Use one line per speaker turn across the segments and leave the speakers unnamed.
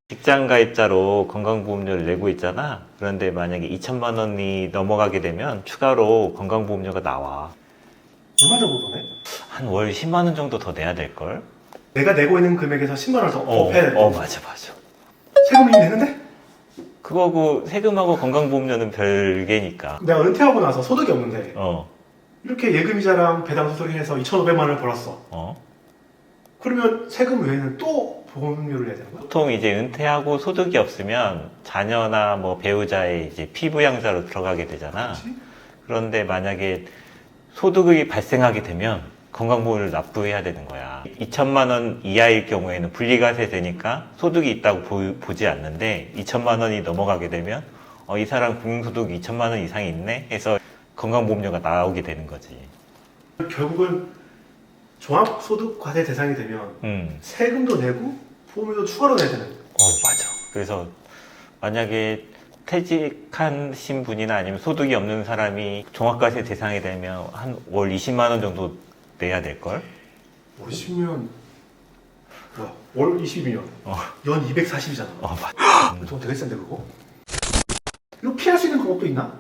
직장 가입자로 건강보험료를 내고 있잖아. 그런데 만약에 2천만 원이 넘어가게 되면 추가로 건강보험료가 나와.
얼마 정도 도네?
한 월 10만 원 정도 더 내야 될걸?
내가 내고 있는 금액에서 10만 원을 더 업해야 돼.
맞아.
세금 이미 냈는데?
그거고 세금하고 건강보험료는 별개니까.
내가 은퇴하고 나서 소득이 없는데
어.
이렇게 예금이자랑 배당 소득해서 2,500만 원을 벌었어.
어.
그러면 세금 외에는 또 보험료를 내야 되는 거야?
보통 이제 은퇴하고 소득이 없으면 자녀나 뭐 배우자의 이제 피부양자로 들어가게 되잖아.
그렇지?
그런데 만약에 소득이 발생하게 되면 건강보험료를 납부해야 되는 거야. 2천만 원 이하일 경우에는 분리과세 되니까 소득이 있다고 보지 않는데 2천만 원이 넘어가게 되면 이 사람 금융소득 2천만 원 이상이 있네 해서 건강보험료가 나오게 되는 거지.
결국은 종합소득과세 대상이 되면 세금도 내고 보험료도 추가로 내야 되는 거야.
맞아. 그래서 만약에 퇴직하신 분이나 아니면 소득이 없는 사람이 종합과세 대상이 되면 한 월 20만 원 정도 내야 될걸?
50면 뭐야? 월 20이면 연 240이잖아.
맞아.
좀 되게 센데 그거? 이거 피할 수 있는 방법도 있나?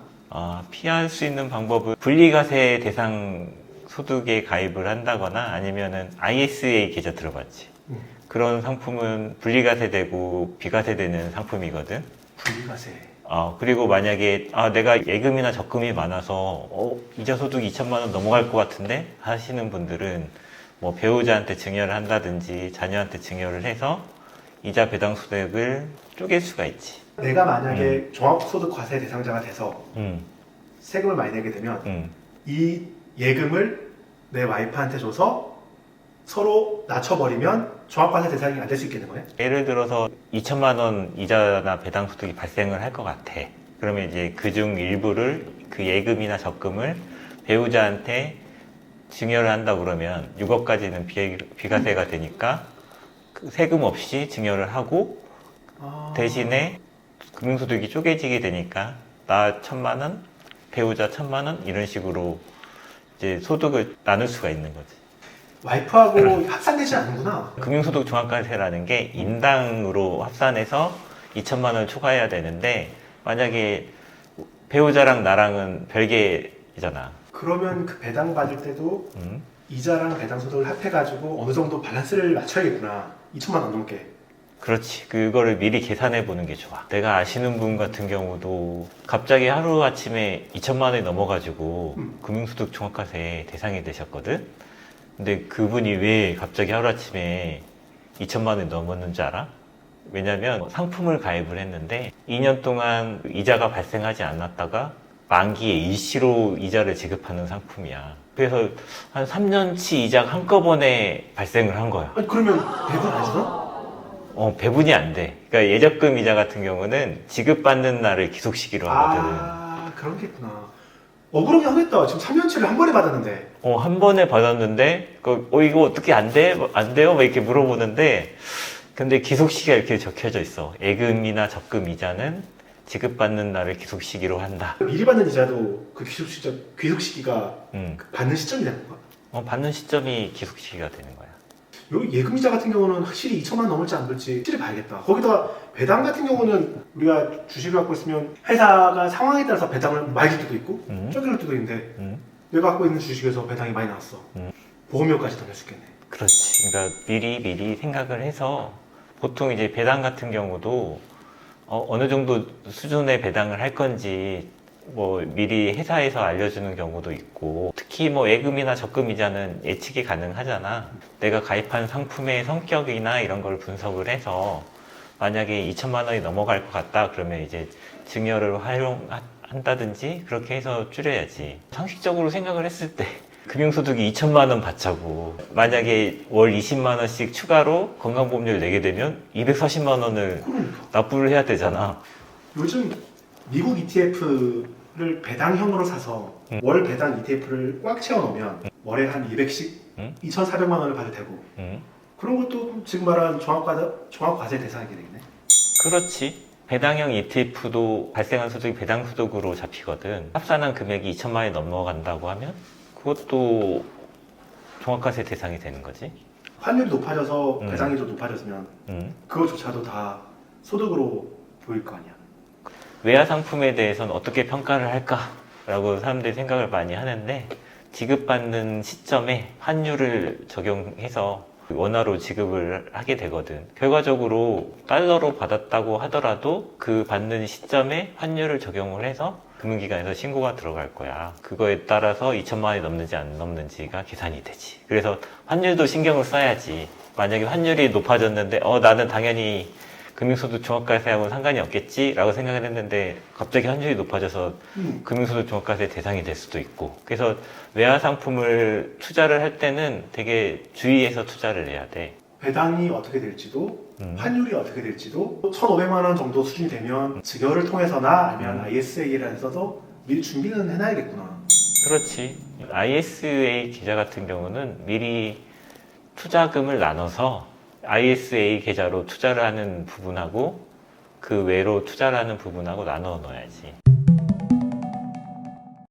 피할 수 있는 방법은 분리과세 대상 소득에 가입을 한다거나 아니면은 ISA 계좌 들어봤지? 그런 상품은 분리과세 되고 비과세 되는 상품이거든?
분리과세.
그리고 만약에 내가 예금이나 적금이 많아서 이자 소득 2천만 원 넘어갈 것 같은데 하시는 분들은 뭐 배우자한테 증여를 한다든지 자녀한테 증여를 해서 이자 배당 소득을 쪼갤 수가 있지.
내가 만약에 종합소득과세 대상자가 돼서 세금을 많이 내게 되면 이 예금을 내 와이프한테 줘서 서로 낮춰버리면 종합과세 대상이 안 될 수 있겠는 거네?
예를 들어서 2천만 원 이자나 배당 소득이 발생을 할 것 같아. 그러면 이제 그중 일부를 그 예금이나 적금을 배우자한테 증여를 한다 그러면 6억까지는 비과세가 되니까 그 세금 없이 증여를 하고 대신에 금융소득이 쪼개지게 되니까 나 1천만 원, 배우자 1천만 원 이런 식으로 이제 소득을 나눌 수가 있는 거지.
와이프하고 합산되지 않는구나.
금융소득 종합과세라는 게 인당으로 합산해서 2천만 원을 초과해야 되는데 만약에 배우자랑 나랑은 별개잖아.
그러면 그 배당 받을 때도 이자랑 배당 소득을 합해가지고 어느 정도 밸런스를 맞춰야겠구나. 2천만 원 넘게.
그렇지. 그거를 미리 계산해 보는 게 좋아. 내가 아시는 분 같은 경우도 갑자기 하루아침에 2천만 원이 넘어가지고 금융소득 종합과세 대상이 되셨거든? 근데 그분이 왜 갑자기 하루아침에 2천만 원이 넘었는지 알아? 왜냐면 상품을 가입을 했는데 2년 동안 이자가 발생하지 않았다가 만기에 일시로 이자를 지급하는 상품이야. 그래서 한 3년치 이자가 한꺼번에 발생을 한 거야.
아니 그러면 배분 안 주나?
배분이 안 돼. 그러니까 예적금 이자 같은 경우는 지급받는 날을 기속시기로 하거든.
그런 게 있구나. 억울하게 하겠다. 지금 3년치를 한 번에 받았는데.
한 번에 받았는데, 이거 어떻게 안 돼? 안 돼요? 막 이렇게 물어보는데, 근데 기속시기가 이렇게 적혀져 있어. 예금이나 적금 이자는 지급받는 날을 기속시기로 한다.
미리 받는 이자도 그 귀속시기가 받는 시점이 되는 건가?
받는 시점이 기속시기가 되는 거야.
요 예금이자 같은 경우는 확실히 2천만 원 넘을지 안 넘을지 확실히 봐야겠다. 거기다 배당 같은 경우는 우리가 주식을 갖고 있으면 회사가 상황에 따라서 배당을 많이 줄 때도 있고 쪼개줄 때도 있는데 내가 갖고 있는 주식에서 배당이 많이 나왔어. 보험료까지 더 낼 수 있겠네.
그렇지. 그러니까 미리 생각을 해서 보통 이제 배당 같은 경우도 어느 정도 수준의 배당을 할 건지 뭐 미리 회사에서 알려주는 경우도 있고 특히 뭐 예금이나 적금 이자는 예측이 가능하잖아. 내가 가입한 상품의 성격이나 이런 걸 분석을 해서 만약에 2천만 원이 넘어갈 것 같다 그러면 이제 증여를 활용한다든지 그렇게 해서 줄여야지. 상식적으로 생각을 했을 때 금융소득이 2천만 원 받자고 만약에 월 20만 원씩 추가로 건강보험료를 내게 되면 240만 원을 납부를 해야 되잖아.
요즘 미국 ETF를 배당형으로 사서 월 배당 ETF를 꽉 채워놓으면 월에 한 200씩 2,400만 원을 받을 테고 그런 것도 지금 말한 종합과세 대상이게 되겠네.
그렇지. 배당형 ETF도 발생한 소득이 배당 소득으로 잡히거든. 합산한 금액이 2천만 원이 넘어간다고 하면 그것도 종합과세 대상이 되는 거지.
환율이 높아져서 배당이 좀 높아졌으면 그것조차도 다 소득으로 보일 거 아니야.
외화 상품에 대해서는 어떻게 평가를 할까라고 사람들이 생각을 많이 하는데 지급받는 시점에 환율을 적용해서 원화로 지급을 하게 되거든. 결과적으로 달러로 받았다고 하더라도 그 받는 시점에 환율을 적용을 해서 금융기관에서 신고가 들어갈 거야. 그거에 따라서 2천만 원이 넘는지 안 넘는지가 계산이 되지. 그래서 환율도 신경을 써야지. 만약에 환율이 높아졌는데 나는 당연히 금융소득 종합과세하고는 상관이 없겠지 라고 생각을 했는데 갑자기 환율이 높아져서 금융소득 종합과세 대상이 될 수도 있고, 그래서 외화 상품을 투자를 할 때는 되게 주의해서 투자를 해야 돼.
배당이 어떻게 될지도 환율이 어떻게 될지도 1,500만 원 정도 수준이 되면 증여를 통해서나 아니면 ISA를 해서도 미리 준비는 해놔야겠구나.
그렇지. ISA 계좌 같은 경우는 미리 투자금을 나눠서 ISA 계좌로 투자를 하는 부분하고 그 외로 투자를 하는 부분하고 나눠 놓아야지.